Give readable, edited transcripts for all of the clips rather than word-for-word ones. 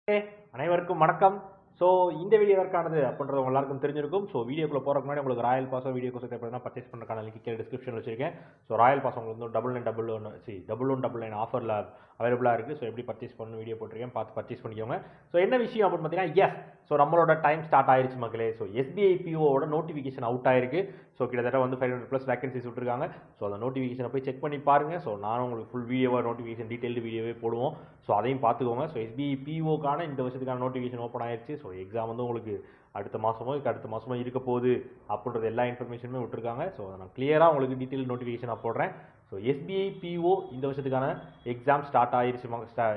அனைவருக்கும் வணக்கம். ஸோ இந்த வீடியோ எதற்கானது அப்படின்றது உங்க எல்லாருக்கும் தெரிஞ்சிருக்கும். ஸோ வீடியோக்குள்ள போறதுக்கு முன்னாடி உங்களுக்கு ராயல் பாஸோ வீடியோ கோர்ஸ் தேவைப்படுதுன்னா பர்ச்சேஸ் பண்ணுறதுக்கான லிங்க் கீழே டிஸ்கிரிப்ஷனில் வச்சிருக்கேன். ஸோ ராயல் பாஸ் உங்களுக்கு வந்து $1199 ஆஃபரில் அவைலபிளாக இருக்குது. ஸோ எப்படி பர்ச்சேஸ் பண்ணணும் வீடியோ போட்டிருக்கேன், பார்த்து பர்ச்சேஸ் பண்ணிக்கோங்க. ஸோ என்ன விஷயம் அப்படின்னு பார்த்தீங்கன்னா, ஸோ நம்மளோட டைம் ஸ்டார்ட் ஆயிருச்சு மக்களே. ஸோ எஸ்பிஐ பிஓவோட நோட்டிஃபிகேஷன் அவுட் ஆயிருக்கு. ஸோ கிட்டத்தட்ட வந்து 500+ வேகன்சிஸ் விட்டுருக்காங்க. ஸோ அந்த நோட்டிஃபிகேஷனை போய் செக் பண்ணி பாருங்கள். ஸோ நானும் உங்களுக்கு ஃபுல் வீடியோவாக நோட்டிஃபிகேஷன் டீட்டெயில்டு வீடியோவே போடுவோம். ஸோ அதையும் பார்த்துக்கோங்க. ஸோ எஸ்பிஐ பிஓக்கான இந்த வருஷத்துக்கான நோட்டிஃபிகேஷன் ஓப்பன் ஆயிடுச்சு. ஸோ எக்ஸாம் வந்து உங்களுக்கு அடுத்த மாதமோ இருக்க போகுது அப்படின்றது எல்லா இன்ஃபர்மேஷனுமே விட்டுருக்காங்க. ஸோ நான் கிளியராக உங்களுக்கு டீட்டெயில் நோட்டிஃபிகேஷனாக போடுறேன். ஸோ எஸ்பிஐ பிஓ இந்த வருஷத்துக்கான எக்ஸாம் ஸ்டார்ட் ஆயிருச்சு.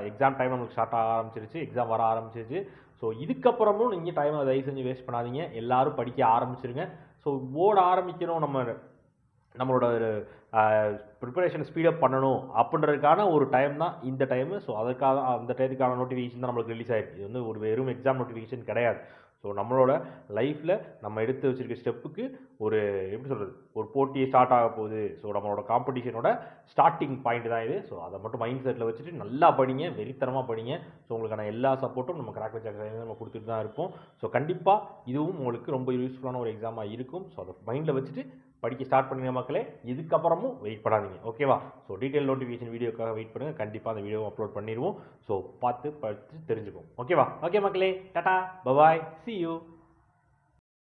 எக்ஸாம் டைம் நம்மளுக்கு ஸ்டார்ட் ஆக ஆரம்பிச்சிருச்சு, எக்ஸாம் வர ஆரம்பிச்சிருச்சு. ஸோ இதுக்கப்புறமும் நீங்கள் டைமை தயவு செஞ்சு வேஸ்ட் பண்ணாதீங்க, எல்லாரும் படிக்க ஆரம்பிச்சிருங்க. ஸோ போர்டு ஆரம்பிக்கணும், நம்மளோட ப்ரிப்பரேஷன் ஸ்பீடப் பண்ணணும் அப்படின்றதுக்கான ஒரு டைம் தான் இந்த டைமு. ஸோ அதுக்காக அந்த டைத்துக்கான நோட்டிஃபிகேஷன் தான் நம்மளுக்கு ரிலீஸ் ஆகிருக்கு. இது வந்து ஒரு வெறும் எக்ஸாம் நோட்டிஃபிகேஷன் கிடையாது. ஸோ நம்மளோட லைஃப்பில் நம்ம எடுத்து வச்சுருக்க ஸ்டெப்புக்கு ஒரு எப்படி சொல்கிறது, ஒரு போட்டியை ஸ்டார்ட் ஆக போகுது. ஸோ நம்மளோட காம்படிஷனோட ஸ்டார்டிங் பாயிண்ட் தான் இது. ஸோ அதை மட்டும் மைண்ட் செட்டில் வச்சுட்டு நல்லா படிங்க, வெறித்தனமாக படிங்க. ஸோ உங்களுக்கான எல்லா சப்போர்ட்டும் நம்ம கிராக் வச்ச நம்ம கொடுத்துட்டு தான் இருப்போம். ஸோ கண்டிப்பாக இதுவும் உங்களுக்கு ரொம்ப யூஸ்ஃபுல்லான ஒரு எக்ஸாமாக இருக்கும். ஸோ அதை மைண்டில் வச்சுட்டு படிக்க ஸ்டார்ட் பண்ணுங்க மக்களே. இதுக்கப்புறமும் வெயிட் பண்ணாதீங்க, ஓகேவா? ஸோ டீட்டெயில் நோட்டிஃபிகேஷன் வீடியோக்காக வெயிட் பண்ணுங்கள். கண்டிப்பாக அந்த வீடியோ அப்லோட் பண்ணிடுவோம். ஸோ பார்த்து படித்து தெரிஞ்சுப்போம், ஓகேவா? ஓகே மக்களே, டாடா, பபாய், see you.